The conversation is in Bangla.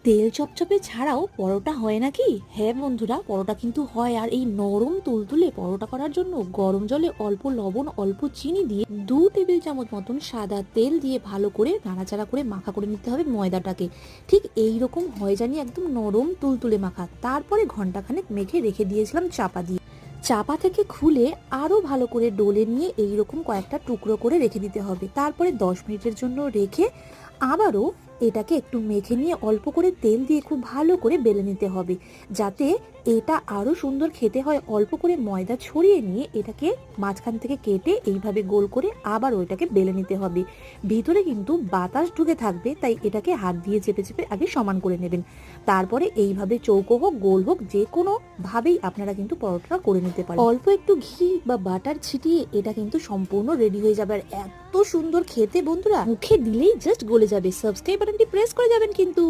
তেল চপচপে ছাড়াও পরোটা হয় নাকি? হ্যাঁ বন্ধুরা, পরোটা কিন্তু হয়। আর এই নরম তুলতুলে পরোটা করার জন্য গরম জলে অল্প লবণ, অল্প চিনি দিয়ে 2 টেবিল চামচ মতন সাদা তেল দিয়ে ভালো করে নাড়াচাড়া করে মাখা করে নিতে হবে ময়দাটাকে। ঠিক এই রকম হয় জানি একদম নরম তুলতুলে মাখা। তারপরে ঘন্টাখানেক মেখে রেখে দিয়েছিলাম চাপা দিয়ে। চাপা থেকে খুলে আরো ভালো করে ডলে নিয়ে এইরকম কয়েকটা টুকরো করে রেখে দিতে হবে। তারপরে 10 মিনিটের জন্য রেখে আবারও এটাকে একটু মেখে নিয়ে অল্প করে তেল দিয়ে খুব ভালো করে বেলে নিতে হবে। যাতে এটা আরো সুন্দর খেতে হয়, অল্প করে ময়দা ছড়িয়ে নিয়ে এটাকে মাঝখান থেকে কেটে এইভাবে গোল করে আবার ওইটাকে বেলে নিতে হবে। ভিতরে কিন্তু বাতাস ঢুকে থাকবে, তাই এটাকে হাত দিয়ে চেপে চেপে আগে সমান করে নেবেন। তারপরে এইভাবে চৌকো হোক গোল হোক যে কোনো ভাবেই আপনারা কিন্তু পরোটা করে নিতে পারেন। অল্প একটু ঘি বা বাটার ছিটিয়ে এটা কিন্তু সম্পূর্ণ রেডি হয়ে যাবে। আর এত সুন্দর খেতে বন্ধুরা, মুখে দিলেই জাস্ট গলে যাবে। সাবস্ক্রাইব বাটনটি প্রেস করে যাবেন কিন্তু।